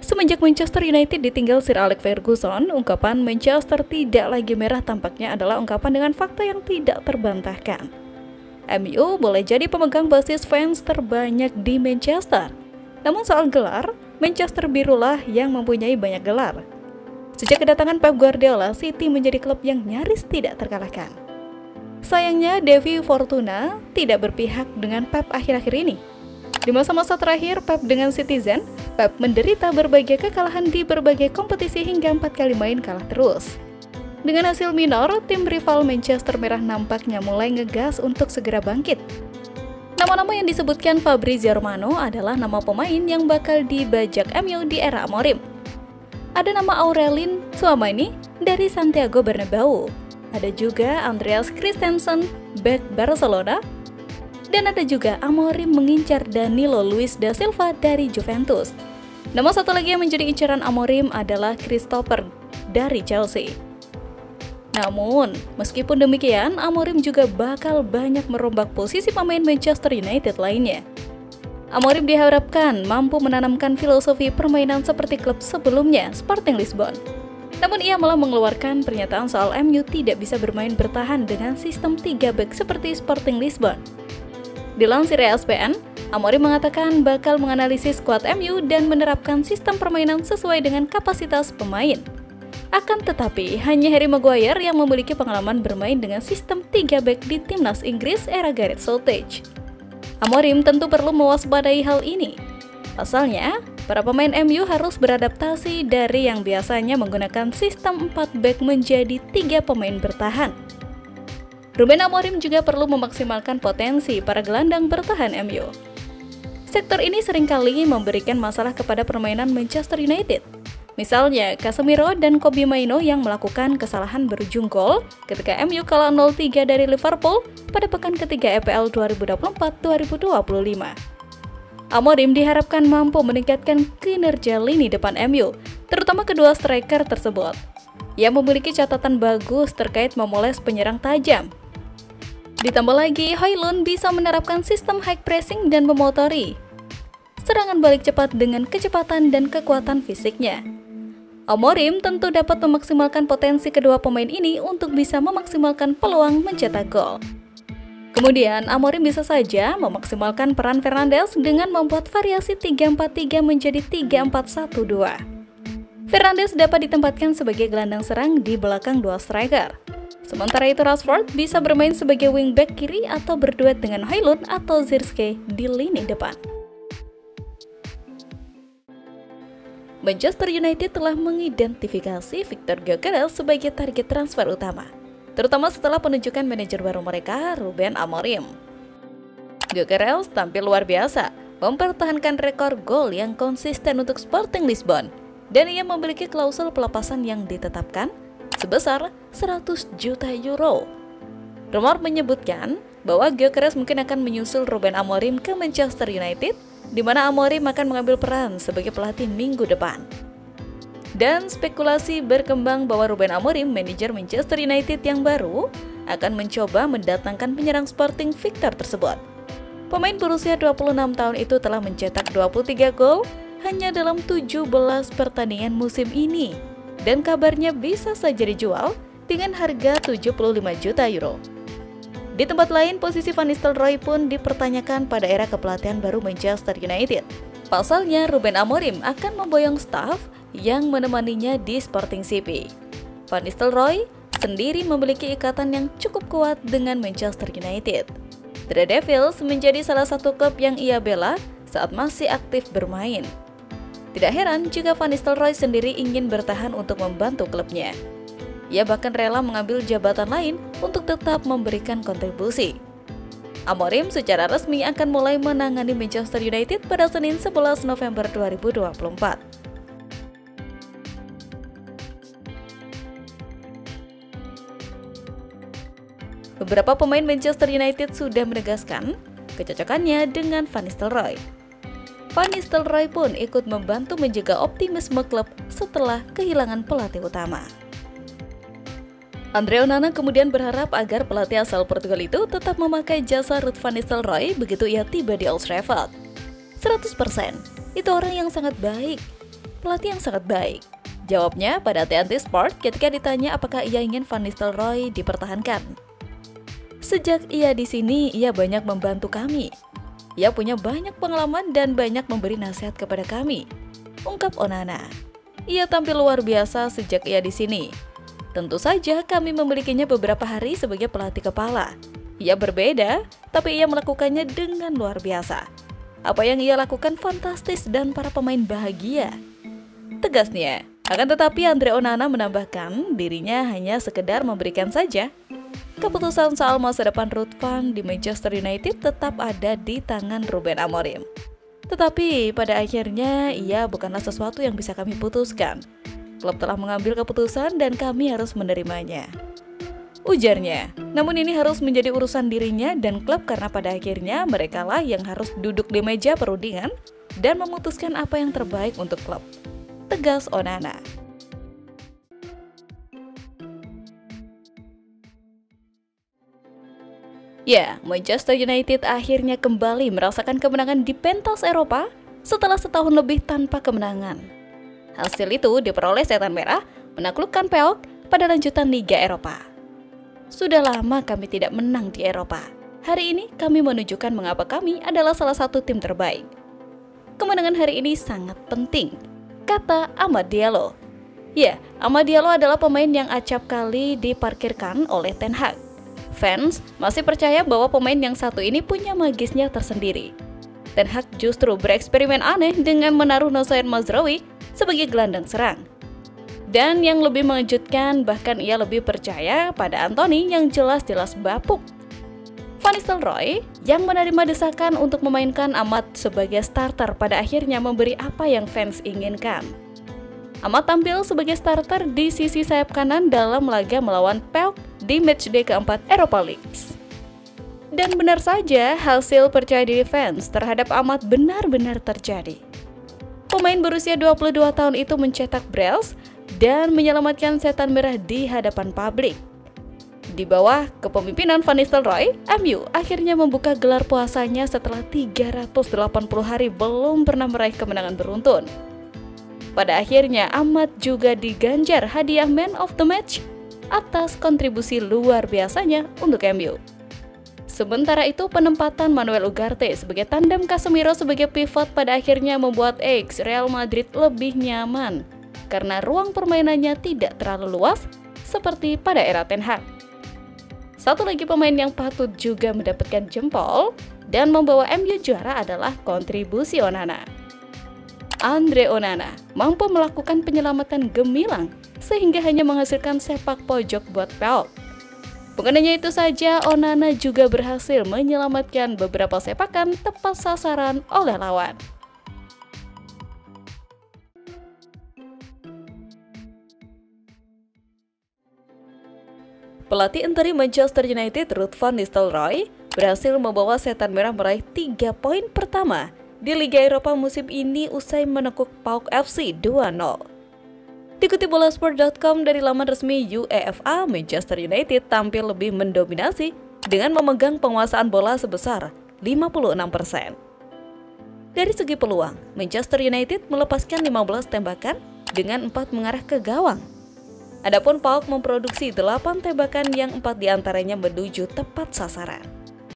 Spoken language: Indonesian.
Semenjak Manchester United ditinggal Sir Alex Ferguson, ungkapan Manchester tidak lagi merah tampaknya adalah ungkapan dengan fakta yang tidak terbantahkan. MU boleh jadi pemegang basis fans terbanyak di Manchester. Namun soal gelar, Manchester birulah yang mempunyai banyak gelar. Sejak kedatangan Pep Guardiola, City menjadi klub yang nyaris tidak terkalahkan. Sayangnya, Devi Fortuna tidak berpihak dengan Pep akhir-akhir ini. Di masa-masa terakhir Pep dengan Citizen, Pep menderita berbagai kekalahan di berbagai kompetisi hingga 4 kali main kalah terus. Dengan hasil minor, tim rival Manchester Merah nampaknya mulai ngegas untuk segera bangkit. Nama-nama yang disebutkan Fabrizio Romano adalah nama pemain yang bakal dibajak MU di era Amorim. Ada nama Aurelien Tchouameni dari Santiago Bernabeu. Ada juga Andreas Christensen, bek Barcelona. Dan ada juga Amorim mengincar Danilo Luiz da Silva dari Juventus. Nama satu lagi yang menjadi incaran Amorim adalah Christopher dari Chelsea. Namun, meskipun demikian, Amorim juga bakal banyak merombak posisi pemain Manchester United lainnya. Amorim diharapkan mampu menanamkan filosofi permainan seperti klub sebelumnya, Sporting Lisbon. Namun ia malah mengeluarkan pernyataan soal MU tidak bisa bermain bertahan dengan sistem 3 back seperti Sporting Lisbon. Dilansir ESPN, Amorim mengatakan bakal menganalisis skuad MU dan menerapkan sistem permainan sesuai dengan kapasitas pemain. Akan tetapi, hanya Harry Maguire yang memiliki pengalaman bermain dengan sistem 3 back di timnas Inggris era Gareth Southgate. Amorim tentu perlu mewaspadai hal ini. Pasalnya, para pemain MU harus beradaptasi dari yang biasanya menggunakan sistem 4 back menjadi 3 pemain bertahan. Ruben Amorim juga perlu memaksimalkan potensi para gelandang bertahan MU. Sektor ini seringkali memberikan masalah kepada permainan Manchester United. Misalnya, Casemiro dan Kobbie Mainoo yang melakukan kesalahan berujung gol ketika MU kalah 0-3 dari Liverpool pada pekan ketiga EPL 2024-2025. Amorim diharapkan mampu meningkatkan kinerja lini depan MU, terutama kedua striker tersebut. Ia memiliki catatan bagus terkait memoles penyerang tajam. Ditambah lagi, Højlund bisa menerapkan sistem high pressing dan memotori serangan balik cepat dengan kecepatan dan kekuatan fisiknya. Amorim tentu dapat memaksimalkan potensi kedua pemain ini untuk bisa memaksimalkan peluang mencetak gol. Kemudian, Amorim bisa saja memaksimalkan peran Fernandes dengan membuat variasi 3-4-3 menjadi 3-4-1-2. Fernandes dapat ditempatkan sebagai gelandang serang di belakang dua striker. Sementara itu Rashford bisa bermain sebagai wingback kiri atau berduet dengan Højlund atau Zirkzee di lini depan. Manchester United telah mengidentifikasi Victor Gyökeres sebagai target transfer utama, terutama setelah penunjukan manajer baru mereka, Ruben Amorim. Gyökeres tampil luar biasa, mempertahankan rekor gol yang konsisten untuk Sporting Lisbon, dan ia memiliki klausul pelepasan yang ditetapkan sebesar 100 juta euro. Rumor menyebutkan bahwa Gyökeres mungkin akan menyusul Ruben Amorim ke Manchester United, di mana Amorim akan mengambil peran sebagai pelatih minggu depan. Dan spekulasi berkembang bahwa Ruben Amorim, manajer Manchester United yang baru, akan mencoba mendatangkan penyerang Sporting Victor tersebut. Pemain berusia 26 tahun itu telah mencetak 23 gol hanya dalam 17 pertandingan musim ini, dan kabarnya bisa saja dijual dengan harga 75 juta euro. Di tempat lain, posisi Van Nistelrooy pun dipertanyakan pada era kepelatihan baru Manchester United. Pasalnya, Ruben Amorim akan memboyong staf yang menemaninya di Sporting CP. Van Nistelrooy sendiri memiliki ikatan yang cukup kuat dengan Manchester United. The Red Devils menjadi salah satu klub yang ia bela saat masih aktif bermain. Tidak heran jika Van Nistelrooy sendiri ingin bertahan untuk membantu klubnya. Ia bahkan rela mengambil jabatan lain untuk tetap memberikan kontribusi. Amorim secara resmi akan mulai menangani Manchester United pada Senin 11 November 2024. Beberapa pemain Manchester United sudah menegaskan kecocokannya dengan Van Nistelrooy. Van Nistelrooy pun ikut membantu menjaga optimisme klub setelah kehilangan pelatih utama. Andre Onana kemudian berharap agar pelatih asal Portugal itu tetap memakai jasa Ruud van Nistelrooy begitu ia tiba di Old Trafford. 100%, itu orang yang sangat baik, pelatih yang sangat baik. Jawabnya pada TNT Sport ketika ditanya apakah ia ingin Van Nistelrooy dipertahankan. Sejak ia di sini, ia banyak membantu kami. Ia punya banyak pengalaman dan banyak memberi nasihat kepada kami, ungkap Onana. Ia tampil luar biasa sejak ia di sini. Tentu saja kami memilikinya beberapa hari sebagai pelatih kepala. Ia berbeda, tapi ia melakukannya dengan luar biasa. Apa yang ia lakukan fantastis dan para pemain bahagia, tegasnya. Akan tetapi Andre Onana menambahkan dirinya hanya sekedar memberikan saja. Keputusan soal masa depan Ruud van di Manchester United tetap ada di tangan Ruben Amorim. Tetapi pada akhirnya ia bukanlah sesuatu yang bisa kami putuskan. Klub telah mengambil keputusan dan kami harus menerimanya, ujarnya. Namun ini harus menjadi urusan dirinya dan klub karena pada akhirnya merekalah yang harus duduk di meja perundingan dan memutuskan apa yang terbaik untuk klub, tegas Onana. Ya, Manchester United akhirnya kembali merasakan kemenangan di pentas Eropa setelah setahun lebih tanpa kemenangan. Hasil itu diperoleh Setan Merah menaklukkan PAOK pada lanjutan Liga Eropa. Sudah lama kami tidak menang di Eropa. Hari ini kami menunjukkan mengapa kami adalah salah satu tim terbaik. Kemenangan hari ini sangat penting, kata Amad Diallo. Ya, Amad Diallo adalah pemain yang acap kali diparkirkan oleh Ten Hag. Fans masih percaya bahwa pemain yang satu ini punya magisnya tersendiri. Ten Hag justru bereksperimen aneh dengan menaruh Nosair Mazraoui sebagai gelandang serang. Dan yang lebih mengejutkan, bahkan ia lebih percaya pada Anthony yang jelas-jelas bapuk. Van Nistelrooy yang menerima desakan untuk memainkan Amad sebagai starter pada akhirnya memberi apa yang fans inginkan. Amad tampil sebagai starter di sisi sayap kanan dalam laga melawan PAOK di matchday keempat Europa League. Dan benar saja, hasil percaya diri fans terhadap Amad benar-benar terjadi. Pemain berusia 22 tahun itu mencetak brails dan menyelamatkan Setan Merah di hadapan publik. Di bawah kepemimpinan Van Nistelrooy, MU akhirnya membuka gelar puasanya setelah 380 hari belum pernah meraih kemenangan beruntun. Pada akhirnya, Amad juga diganjar hadiah Man of the Match atas kontribusi luar biasanya untuk MU. Sementara itu, penempatan Manuel Ugarte sebagai tandem Casemiro sebagai pivot pada akhirnya membuat Real Madrid lebih nyaman karena ruang permainannya tidak terlalu luas seperti pada era Ten Hag. Satu lagi pemain yang patut juga mendapatkan jempol dan membawa MU juara adalah kontribusi Onana. Andre Onana mampu melakukan penyelamatan gemilang sehingga hanya menghasilkan sepak pojok buat PAOK. Bukan hanya itu saja, Onana juga berhasil menyelamatkan beberapa sepakan tepat sasaran oleh lawan. Pelatih interi Manchester United Ruud van Nistelrooy berhasil membawa Setan Merah meraih 3 poin pertama di Liga Eropa musim ini usai menekuk PAOK FC 2-0. Dikutip bolasport.com dari laman resmi UEFA, Manchester United tampil lebih mendominasi dengan memegang penguasaan bola sebesar 56%. Dari segi peluang, Manchester United melepaskan 15 tembakan dengan 4 mengarah ke gawang. Adapun PAOK memproduksi 8 tembakan yang 4 diantaranya menuju tepat sasaran.